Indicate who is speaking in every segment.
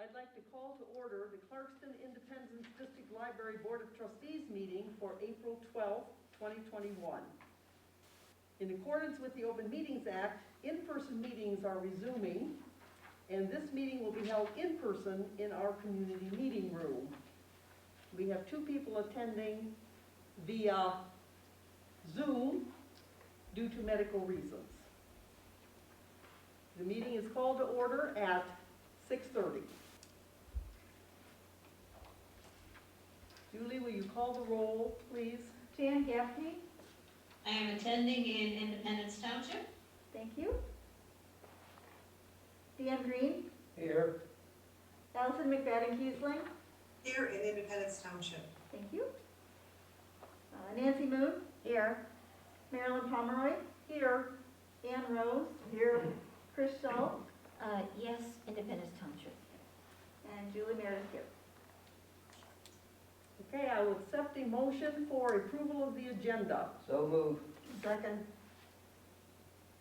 Speaker 1: I'd like to call to order the Clarkston Independence District Library Board of Trustees meeting for April 12th, 2021. In accordance with the Open Meetings Act, in-person meetings are resuming, and this meeting will be held in person in our community meeting room. We have 2 people attending via Zoom due to medical reasons. The meeting is called to order at 6:30. Julie, will you call the roll, please?
Speaker 2: Jan Gaffney,
Speaker 3: I am attending in Independence Township.
Speaker 2: thank you. Dan Green,
Speaker 4: Here.
Speaker 2: Allison McFadden-Kiesling,
Speaker 5: Here in Independence Township.
Speaker 2: thank you. Nancy Moon, here. Marilyn Pomeroy,
Speaker 1: Here.
Speaker 2: Ann Rose, here. Chris Schultz,
Speaker 3: Yes, Independence Township.
Speaker 2: and Julie Meredith here.
Speaker 1: Okay, I will accept a motion for approval of the agenda.
Speaker 4: So moved.
Speaker 1: Second.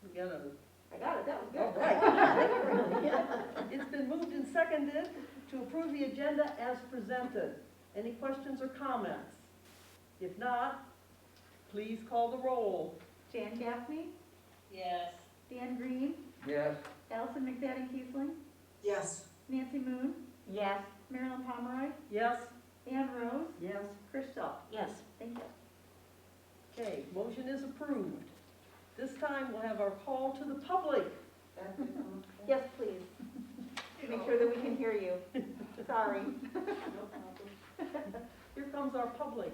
Speaker 1: We got a,
Speaker 2: I got it, that was good.
Speaker 1: all right. It's been moved and seconded to approve the agenda as presented. Any questions or comments? If not, please call the roll.
Speaker 2: Jan Gaffney,
Speaker 3: Yes.
Speaker 2: Dan Green,
Speaker 4: Yes.
Speaker 2: Allison McFadden-Kiesling,
Speaker 5: Yes.
Speaker 2: Nancy Moon,
Speaker 3: Yes.
Speaker 2: Marilyn Pomeroy,
Speaker 1: Yes?
Speaker 2: Ann Rose,
Speaker 1: Yes.
Speaker 2: Chris Schultz.
Speaker 3: Yes.
Speaker 2: Thank you.
Speaker 1: Okay, motion is approved. This time we'll have our call to the public.
Speaker 2: Yes, please. To make sure that we can hear you. Sorry.
Speaker 1: Here comes our public.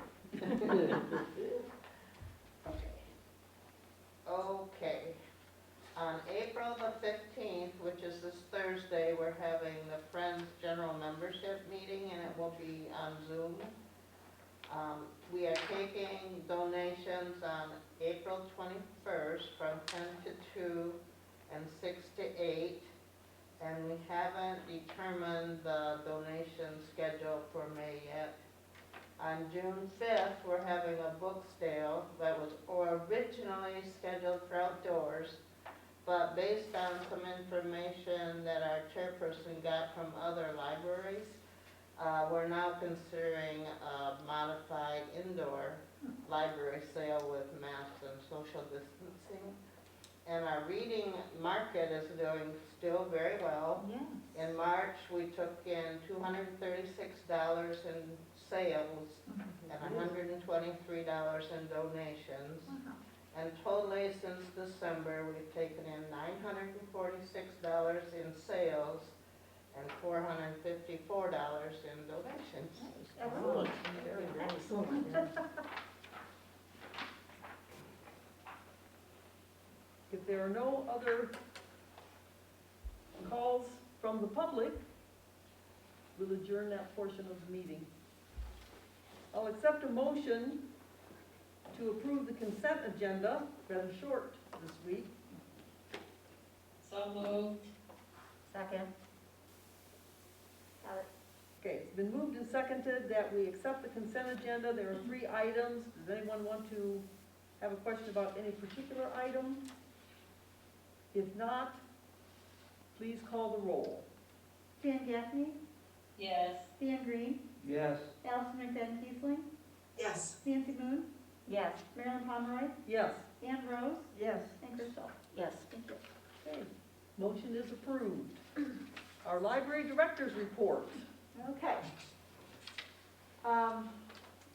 Speaker 6: Okay. On April the 15th, which is this Thursday, we're having the Friends General Membership Meeting, and it will be on Zoom. We are taking donations on April 21st from 10 to 2 and 6 to 8, and we haven't determined the donation schedule for May yet. On June 5th, we're having a book sale that was originally scheduled for outdoors, but based on some information that our chairperson got from other libraries, we're now considering a modified indoor library sale with masks and social distancing. And our reading market is doing still very well.
Speaker 3: Yes.
Speaker 6: In March, we took in $236 in sales and $123 in donations.
Speaker 3: Wow.
Speaker 6: And totally since December, we've taken in $946 in sales and $454 in donations.
Speaker 3: Excellent. Excellent.
Speaker 1: If there are no other calls from the public, we'll adjourn that portion of the meeting. I'll accept a motion to approve the consent agenda, rather short this week.
Speaker 3: So moved. Second.
Speaker 2: Got it.
Speaker 1: Okay, it's been moved and seconded that we accept the consent agenda. There are 3 items. Does anyone want to have a question about any particular item? If not, please call the roll.
Speaker 2: Jan Gaffney,
Speaker 3: Yes.
Speaker 2: Dan Green,
Speaker 4: Yes.
Speaker 2: Allison McFadden-Kiesling,
Speaker 5: Yes.
Speaker 2: Nancy Moon,
Speaker 3: Yes.
Speaker 2: Marilyn Pomeroy,
Speaker 1: Yes.
Speaker 2: Ann Rose,
Speaker 1: Yes.
Speaker 2: and Chris Schultz.
Speaker 3: Yes.
Speaker 2: Thank you.
Speaker 1: Okay, motion is approved. Our library director's report.
Speaker 2: Okay.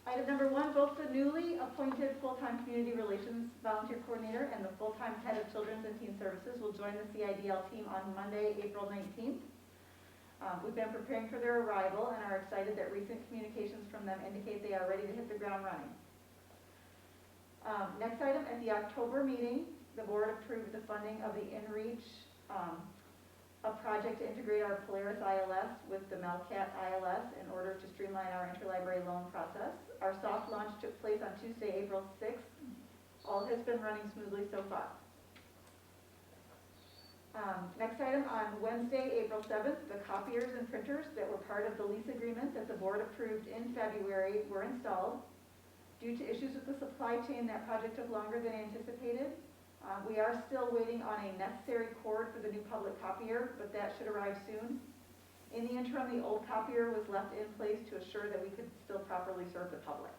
Speaker 2: Item number 1, both the newly appointed full-time community relations volunteer coordinator and the full-time head of children's and teen services will join the CIDL team on Monday, April 19th. We've been preparing for their arrival and are excited that recent communications from them indicate they are ready to hit the ground running. Next item, at the October meeting, the board approved the funding of the InReach, a project to integrate our Polaris ILS with the Melcat ILS in order to streamline our interlibrary loan process. Our soft launch took place on Tuesday, April 6th. All has been running smoothly so far. Next item, on Wednesday, April 7th, the copiers and printers that were part of the lease agreement that the board approved in February were installed. Due to issues with the supply chain, that project took longer than anticipated. We are still waiting on a necessary cord for the new public copier, but that should arrive soon. In the interim, the old copier was left in place to assure that we could still properly serve the public.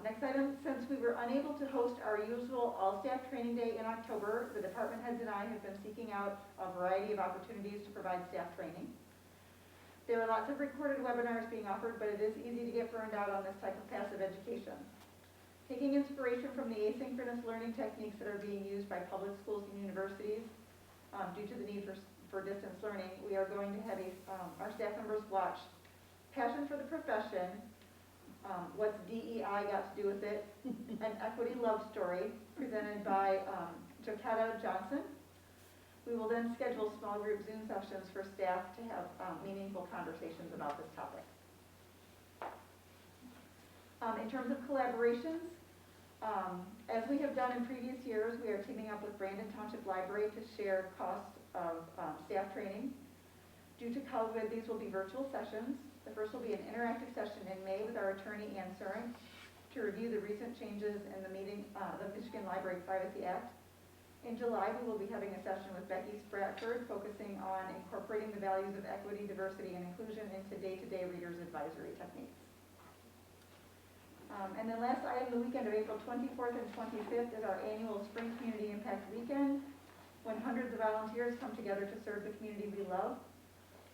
Speaker 2: Next item, since we were unable to host our usual all-staff training day in October, the department heads and I have been seeking out a variety of opportunities to provide staff training. There are lots of recorded webinars being offered, but it is easy to get burned out on this type of passive education. Taking inspiration from the asynchronous learning techniques that are being used by public schools and universities due to the need for distance learning, we are going to have our staff members watch Passion for the Profession, What's DEI Got to Do with It, an Equity Love Story presented by Jacetta Johnson. We will then schedule small group Zoom sessions for staff to have meaningful conversations about this topic. In terms of collaborations, as we have done in previous years, we are teaming up with Brandon Township Library to share costs of staff training. Due to COVID, these will be virtual sessions. The first will be an interactive session in May with our attorney, Ann Suring, to review the recent changes in the Michigan Library Privacy Act. In July, we will be having a session with Becky Spratford, focusing on incorporating the values of equity, diversity, and inclusion into day-to-day readers' advisory techniques. And then last item, the weekend of April 24th and 25th is our annual Spring Community Impact Weekend, when hundreds of volunteers come together to serve the community we love.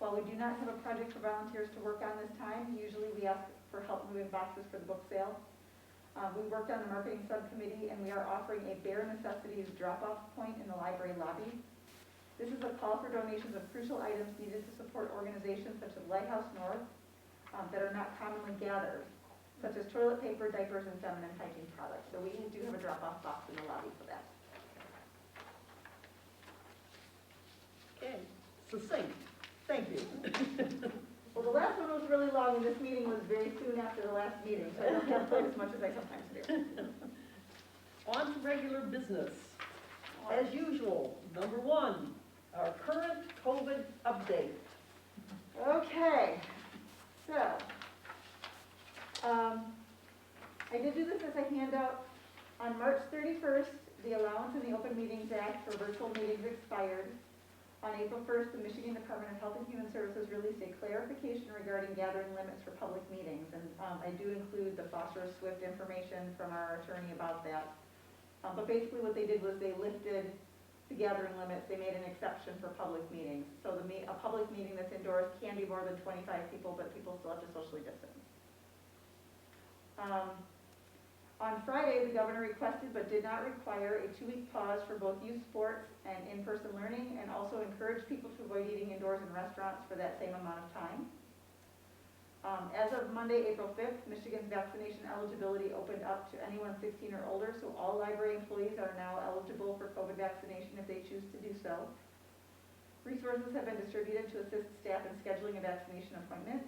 Speaker 2: While we do not have a project for volunteers to work on this time, usually we ask for help moving boxes for the book sale. We worked on the marketing subcommittee, and we are offering a bare necessities drop-off point in the library lobby. This is a call for donations of crucial items needed to support organizations such as Lighthouse North that are not commonly gathered, such as toilet paper, diapers, and feminine hygiene products. So we do have a drop-off box in the lobby for that.
Speaker 1: Okay, succinct. Thank you.
Speaker 2: Well, the last one was really long, and this meeting was very soon after the last meeting, so I don't have quite as much as I sometimes do.
Speaker 1: On to regular business. As usual, number one, our current COVID update.
Speaker 2: Okay, so, I did do this as a handout. On March 31st, the allowance in the Open Meetings Act for virtual meetings expired. On April 1st, the Michigan Department of Health and Human Services released a clarification regarding gathering limits for public meetings. And I do include the phosphorus SWIFT information from our attorney about that. But basically what they did was they lifted the gathering limits. They made an exception for public meetings. So a public meeting that's indoors can be more than 25 people, but people still have to socially distance. On Friday, the governor requested but did not require a 2-week pause for both youth sports and in-person learning, and also encouraged people to avoid eating indoors in restaurants for that same amount of time. As of Monday, April 5th, Michigan's vaccination eligibility opened up to anyone 16 or older, so all library employees are now eligible for COVID vaccination if they choose to do so. Resources have been distributed to assist staff in scheduling a vaccination appointment.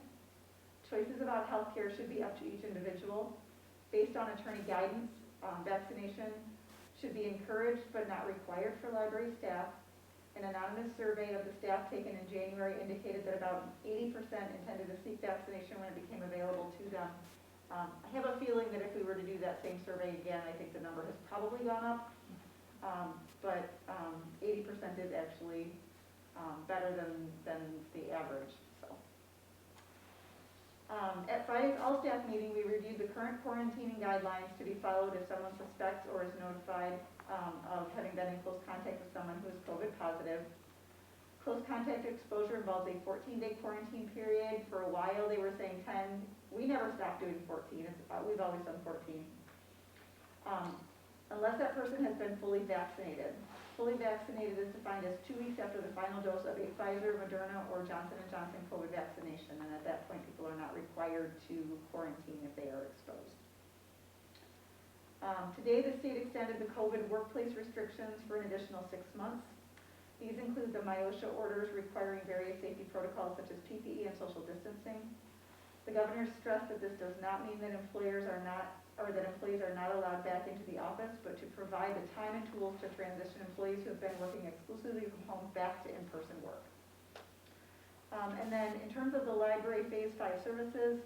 Speaker 2: Choices about health care should be up to each individual. Based on attorney guidance, vaccination should be encouraged but not required for library staff. An anonymous survey of the staff taken in January indicated that about 80% intended to seek vaccination when it became available to them. I have a feeling that if we were to do that same survey again, I think the number has probably gone up. But 80% is actually better than the average. At Friday's all-staff meeting, we reviewed the current quarantining guidelines to be followed if someone suspects or is notified of having been in close contact with someone who is COVID positive. Close contact exposure involves a 14-day quarantine period. For a while, they were saying 10. We never stopped doing 14. We've always done 14. Unless that person has been fully vaccinated. Fully vaccinated is defined as 2 weeks after the final dose of a Pfizer, Moderna, or Johnson & Johnson COVID vaccination, and at that point, people are not required to quarantine if they are exposed. Today, the state extended the COVID workplace restrictions for an additional 6 months. These include the MIOSHA orders requiring various safety protocols such as PPE and social distancing. The governor stressed that this does not mean that employees are not allowed back into the office, but to provide the time and tools to transition employees who have been working exclusively from home back to in-person work. And then in terms of the library Phase 5 services,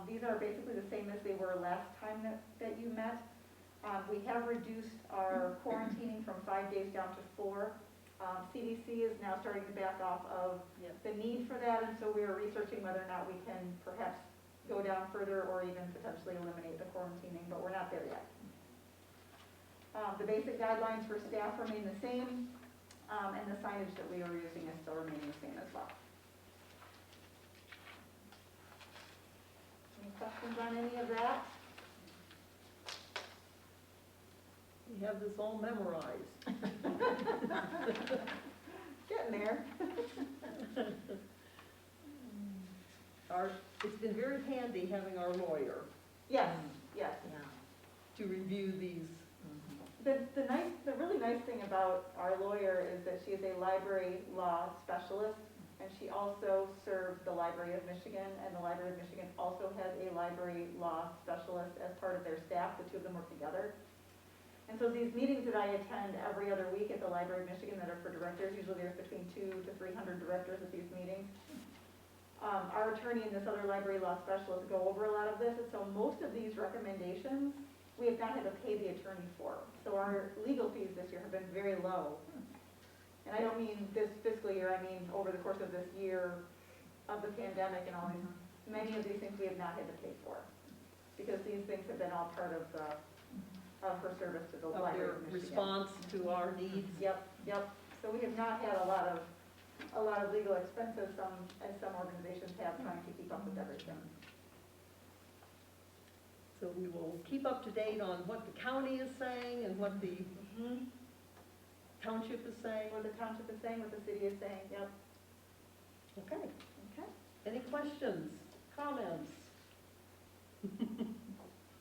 Speaker 2: these are basically the same as they were last time that you met. We have reduced our quarantining from 5 days down to 4. CDC is now starting to back off of
Speaker 1: Yeah.
Speaker 2: the need for that, and so we are researching whether or not we can perhaps go down further or even potentially eliminate the quarantining, but we're not there yet. The basic guidelines for staff remain the same, and the signage that we are using is still remaining the same as well. Any questions on any of that?
Speaker 1: We have this all memorized.
Speaker 2: Getting there.
Speaker 1: It's been very handy having our lawyer
Speaker 2: Yes, yes.
Speaker 1: to review these.
Speaker 2: The really nice thing about our lawyer is that she is a library law specialist, and she also served the Library of Michigan, and the Library of Michigan also has a library law specialist as part of their staff. The two of them work together. And so these meetings that I attend every other week at the Library of Michigan that are for directors, usually there's between 200 to 300 directors at these meetings. Our attorney and this other library law specialist go over a lot of this, and so most of these recommendations, we have not had to pay the attorney for. So our legal fees this year have been very low. And I don't mean this fiscal year, I mean over the course of this year of the pandemic and all these, many of these things we have not had to pay for. Because these things have been all part of her service to the
Speaker 1: Of
Speaker 2: Library
Speaker 1: their
Speaker 2: of Michigan.
Speaker 1: response to our needs.
Speaker 2: Yep. So we have not had a lot of legal expenses, as some organizations have, trying to keep up with everything.
Speaker 1: So we will keep up to date on what the county is saying and what the township is saying.
Speaker 2: What the township is saying, what the city is saying, yep.
Speaker 1: Okay.
Speaker 2: Okay.
Speaker 1: Any questions, comments?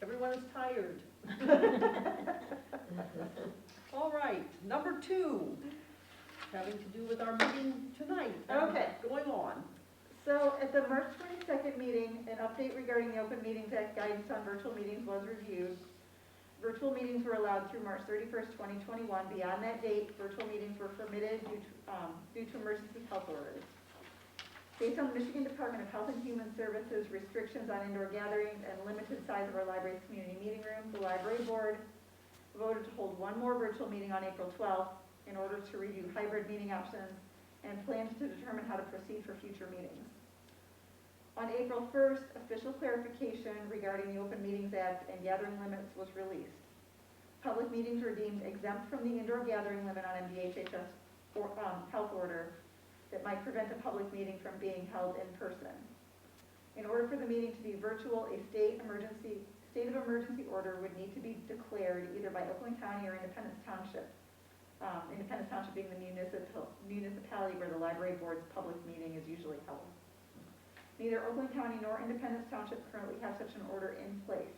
Speaker 1: Everyone is tired. All right, number 2, having to do with our meeting tonight.
Speaker 2: Okay.
Speaker 1: Going on.
Speaker 2: So at the March 22nd meeting, an update regarding the Open Meetings Act guidance on virtual meetings was reviewed. Virtual meetings were allowed through March 31st, 2021. Beyond that date, virtual meetings were permitted due to emergency health orders. Based on the Michigan Department of Health and Human Services restrictions on indoor gatherings and limited size of our library's community meeting room, the library board voted to hold one more virtual meeting on April 12th in order to review hybrid meeting options and plans to determine how to proceed for future meetings. On April 1st, official clarification regarding the Open Meetings Act and gathering limits was released. Public meetings were deemed exempt from the indoor gathering limit on MDHHS health order that might prevent a public meeting from being held in person. In order for the meeting to be virtual, a state of emergency order would need to be declared either by Oakland County or Independence Township. Independence Township being the municipality where the library board's public meeting is usually held. Neither Oakland County nor Independence Township currently have such an order in place.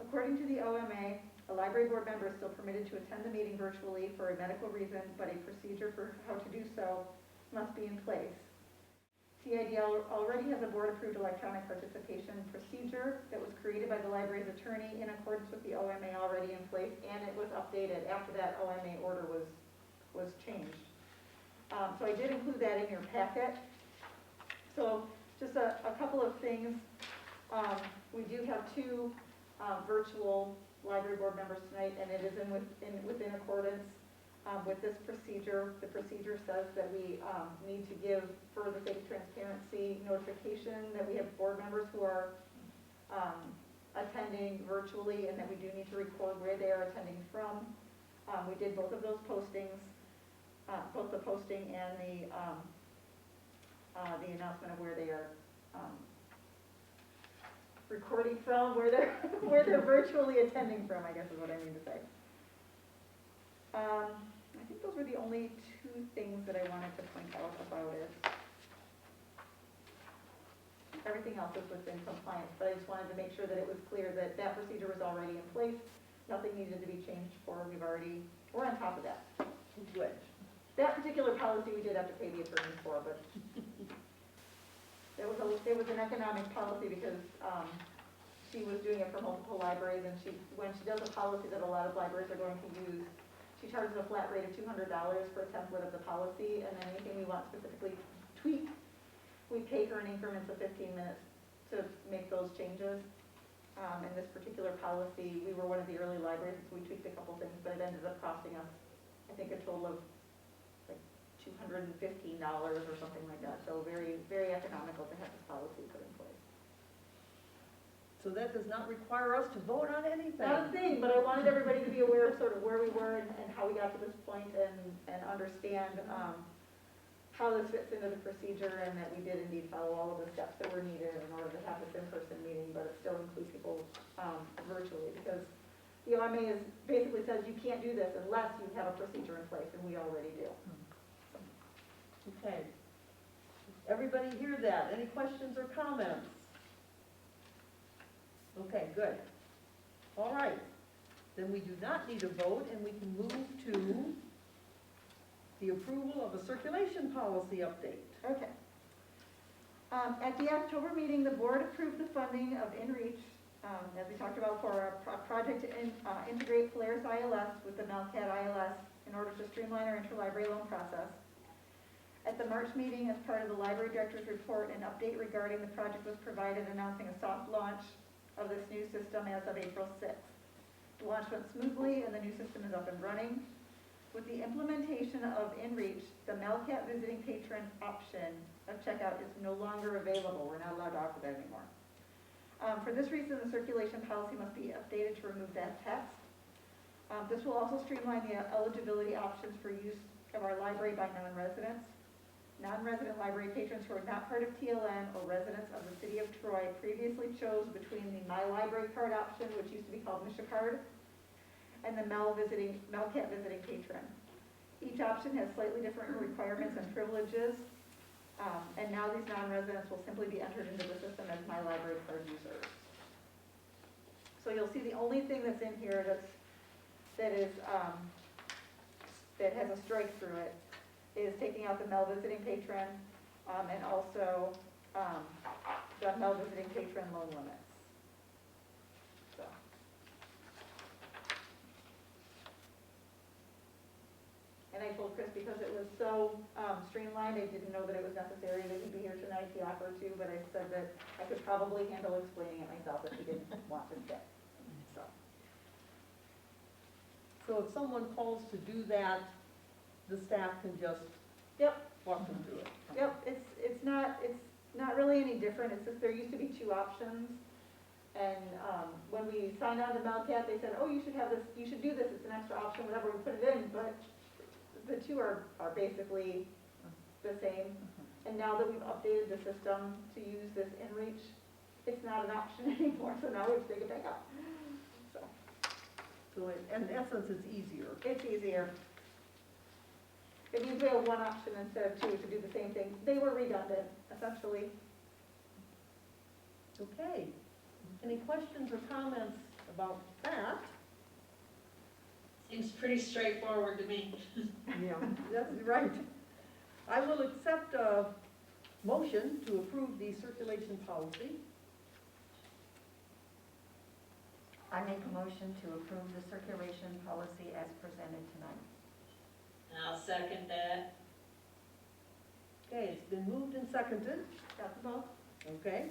Speaker 2: According to the OMA, a library board member is still permitted to attend the meeting virtually for a medical reason, but a procedure for how to do so must be in place. CID already has a board-approved electronic participation procedure that was created by the library's attorney in accordance with the OMA already in place, and it was updated after that OMA order was changed. So I did include that in your packet. So just a couple of things. We do have 2 virtual library board members tonight, and it is within accordance with this procedure. The procedure says that we need to give, for the sake of transparency, notification that we have board members who are attending virtually, and that we do need to record where they are attending from. We did both of those postings, both the posting and the announcement of where they are recording from, where they're virtually attending from, I guess is what I mean to say. I think those were the only 2 things that I wanted to point out about it. Everything else is within compliance, but I just wanted to make sure that it was clear that that procedure was already in place. Nothing needed to be changed for. We're on top of that.
Speaker 1: Good.
Speaker 2: That particular policy we did have to pay the attorney for, but it was an economic policy because she was doing it for multiple libraries, and when she does a policy that a lot of libraries are going to use, she charges a flat rate of $200 for a template of the policy, and then anything we want specifically tweaked, we pay her in increments of 15 minutes to make those changes. In this particular policy, we were one of the early libraries, so we tweaked a couple things, but it ended up costing us, I think, a total of $215 or something like that. So very, very economical to have this policy put in place.
Speaker 1: So that does not require us to vote on anything?
Speaker 2: Not a thing, but I wanted everybody to be aware of sort of where we were and how we got to this point and understand how this fits into the procedure, and that we did indeed follow all of the steps that were needed in order to have this in-person meeting, but it still includes people virtually, because the OMA basically says you can't do this unless you have a procedure in place, and we already do.
Speaker 1: Okay. Everybody hear that? Any questions or comments? Okay, good. All right. Then we do not need a vote, and we can move to the approval of a circulation policy update.
Speaker 2: Okay. At the October meeting, the board approved the funding of InReach, as we talked about, for a project to integrate Polaris ILS with the Melcat ILS in order to streamline our interlibrary loan process. At the March meeting, as part of the library director's report, an update regarding the project was provided, announcing a soft launch of this new system as of April 6th. The launch went smoothly, and the new system is up and running. With the implementation of InReach, the Melcat visiting patron option of checkout is no longer available. We're not allowed to offer that anymore. For this reason, the circulation policy must be updated to remove that text. This will also streamline the eligibility options for use of our library by non-residents. Non-resident library patrons who are not part of TLN or residents of the city of Troy previously chose between the My Library Card option, which used to be called Misha Card, and the Melcat visiting patron. Each option has slightly different requirements and privileges, and now these non-residents will simply be entered into the system as My Library Card users. So you'll see the only thing that's in here that has a strike through it is taking out the Mel visiting patron, and also the Mel visiting patron loan limits. So. And I told Chris, because it was so streamlined, I didn't know that it was necessary that he'd be here tonight. He offered to, but I said that I could probably handle explaining it myself if he didn't want to sit.
Speaker 1: So if someone calls to do that, the staff can just
Speaker 2: Yep.
Speaker 1: walk them through it.
Speaker 2: Yep, it's not really any different. It's just there used to be two options. And when we signed on to Melcat, they said, oh, you should have this, you should do this, it's an extra option, whatever, we put it in, but the two are basically the same. And now that we've updated the system to use this InReach, it's not an option anymore, so now we have to take it back up.
Speaker 1: So in essence, it's easier.
Speaker 2: It's easier. It means we have one option instead of two to do the same thing. They were redundant, essentially.
Speaker 1: Okay. Any questions or comments about that?
Speaker 3: Seems pretty straightforward to me.
Speaker 1: Yeah, that's right. I will accept a motion to approve the circulation policy.
Speaker 4: I make a motion to approve the circulation policy as presented tonight.
Speaker 3: I'll second that.
Speaker 1: Okay, it's been moved and seconded,
Speaker 2: Got them both?
Speaker 1: okay,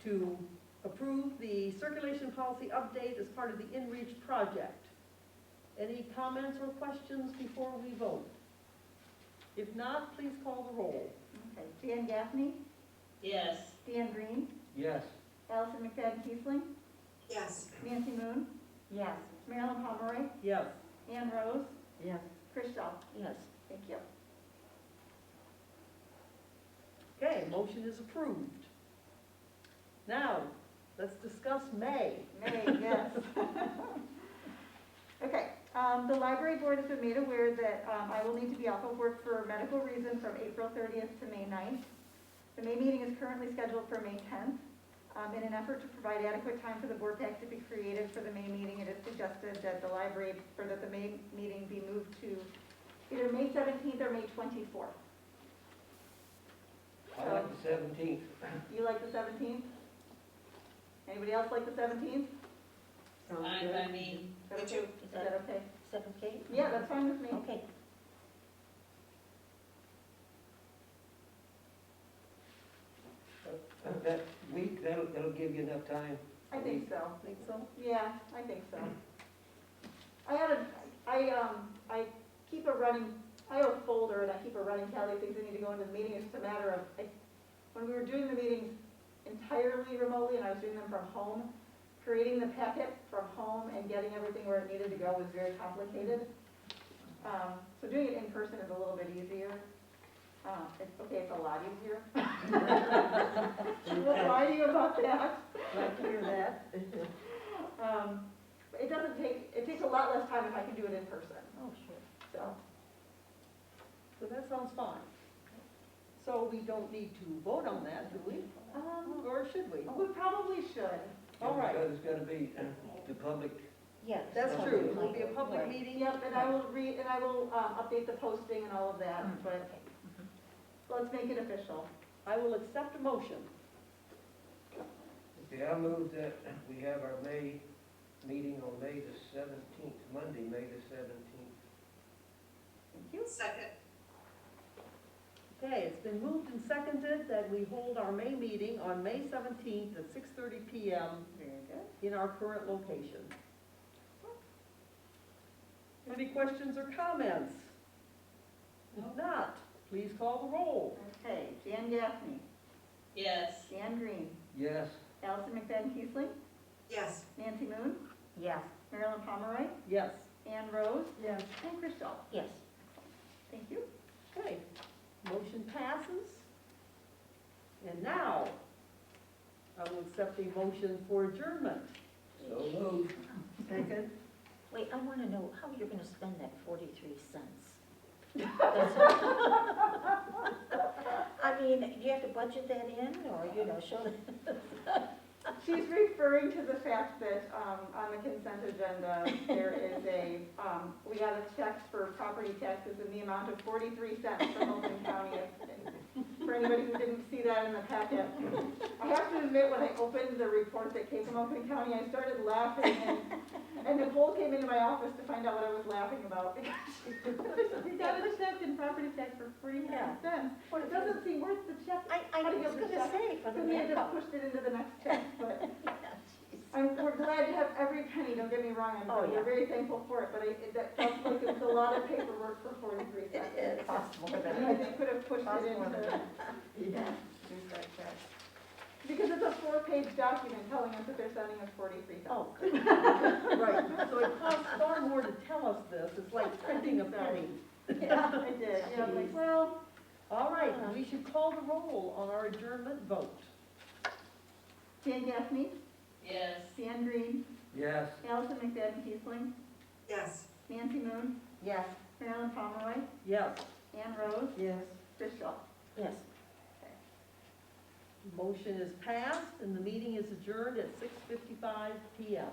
Speaker 1: to approve the circulation policy update as part of the InReach project. Any comments or questions before we vote? If not, please call the roll.
Speaker 2: Okay. Dan Gaffney,
Speaker 3: Yes.
Speaker 2: Dan Green,
Speaker 7: Yes.
Speaker 2: Allison McFadden Keesling,
Speaker 5: Yes.
Speaker 2: Nancy Moon,
Speaker 4: Yes.
Speaker 2: Marilyn Pomeroy,
Speaker 1: Yes.
Speaker 2: Ann Rose,
Speaker 4: Yes.
Speaker 2: Chris Shaw.
Speaker 4: Yes.
Speaker 2: Thank you.
Speaker 1: Okay, motion is approved. Now, let's discuss May.
Speaker 2: May, yes. Okay, the library board has been made aware that I will need to be off of work for medical reason from April 30th to May 9th. The May meeting is currently scheduled for May 10th. In an effort to provide adequate time for the board pack to be created for the May meeting, it is suggested that the library, or that the May meeting be moved to either May 17th or May 24th.
Speaker 7: I like the 17th.
Speaker 2: You like the 17th? Anybody else like the 17th?
Speaker 3: Fine by me.
Speaker 5: Me too.
Speaker 2: Is that okay?
Speaker 4: 7K?
Speaker 2: Yeah, that's fine with me.
Speaker 4: Okay.
Speaker 7: That week, that'll give you enough time.
Speaker 2: I think so.
Speaker 1: Think so?
Speaker 2: Yeah, I think so. I keep a running I have a folder and I keep a running tally of things that need to go into the meeting. It's just a matter of, when we were doing the meetings entirely remotely and I was doing them from home, creating the packet from home and getting everything where it needed to go was very complicated. So doing it in person is a little bit easier. It's a lot easier. I won't lie to you about that.
Speaker 1: Glad to hear that.
Speaker 2: It takes a lot less time if I can do it in person,
Speaker 4: Oh, sure.
Speaker 2: so.
Speaker 1: So that sounds fine. So we don't need to vote on that, do we? Or should we?
Speaker 2: We probably should.
Speaker 1: All right.
Speaker 7: Because it's gotta be the public,
Speaker 4: Yes.
Speaker 1: That's
Speaker 7: Okay.
Speaker 1: true. It will be a public
Speaker 4: Right.
Speaker 1: meeting.
Speaker 2: Yep, and I will update the posting and all of that, but let's make it official.
Speaker 1: I will accept a motion.
Speaker 7: okay, I move that we have our May meeting on May the 17th, Monday, May the 17th.
Speaker 2: Thank you.
Speaker 5: Second.
Speaker 1: Okay, it's been moved and seconded that we hold our May meeting on May 17th at 6:30 PM
Speaker 2: Very good.
Speaker 1: in our current location. Any questions or comments? If not, please call the roll.
Speaker 2: Okay, Jan Gaffney,
Speaker 3: Yes.
Speaker 2: Dan Green,
Speaker 7: Yes,
Speaker 2: Allison McFadden Keesling,
Speaker 5: Yes.
Speaker 2: Nancy Moon,
Speaker 4: Yes.
Speaker 2: Marilyn Pomeroy,
Speaker 1: Yes.
Speaker 2: Ann Rose,
Speaker 1: Yes.
Speaker 2: and Chris Shaw.
Speaker 4: Yes.
Speaker 2: Thank you.
Speaker 1: Okay, motion passes. And now, I will accept a motion for adjournment.
Speaker 7: so moved.
Speaker 1: Second.
Speaker 4: Wait, I want to know how you're going to spend that 43 cents. I mean, do you have to budget that in, or, show that?
Speaker 2: She's referring to the fact that, on the consent agenda, there is we got a check for property taxes in the amount of 43 cents from Oakland County. For anybody who didn't see that in the packet. I have to admit, when I opened the report that came from Oakland County, I started laughing, and Nicole came into my office to find out what I was laughing about. We got a check in property tax for 49 cents. Well, it doesn't seem worth the check.
Speaker 4: I was going to say, for the
Speaker 2: So we had to
Speaker 4: manpower.
Speaker 2: pushed it into the next check, but
Speaker 4: Yeah,
Speaker 2: we're glad to have every penny, don't get me wrong,
Speaker 4: Oh, yeah.
Speaker 2: we're very thankful for it, but that felt like it was a lot of paperwork for 43
Speaker 4: It
Speaker 2: cents.
Speaker 4: is. Costs more than
Speaker 2: And I think could have pushed
Speaker 4: Costs
Speaker 2: it
Speaker 4: more than
Speaker 2: into,
Speaker 4: that.
Speaker 2: yeah,
Speaker 4: Use that check.
Speaker 2: because it's a 4-page document telling us that they're sending us 43 cents.
Speaker 4: Oh, good.
Speaker 1: Right, so it costs far more to tell us this. It's like printing a penny.
Speaker 2: Yeah, I did, yeah, I was like, well,
Speaker 1: All right, we should call the roll on our adjournment vote.
Speaker 2: Dan Gaffney,
Speaker 3: Yes.
Speaker 2: Dan Green,
Speaker 7: Yes.
Speaker 2: Allison McFadden Keesling,
Speaker 5: Yes.
Speaker 2: Nancy Moon,
Speaker 4: Yes.
Speaker 2: Marilyn Pomeroy,
Speaker 1: Yes.
Speaker 2: Ann Rose,
Speaker 1: Yes.
Speaker 2: Chris Shaw.
Speaker 4: Yes.
Speaker 1: Motion is passed and the meeting is adjourned at 6:55 PM.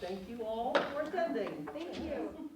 Speaker 1: Thank you all for attending.
Speaker 2: Thank you.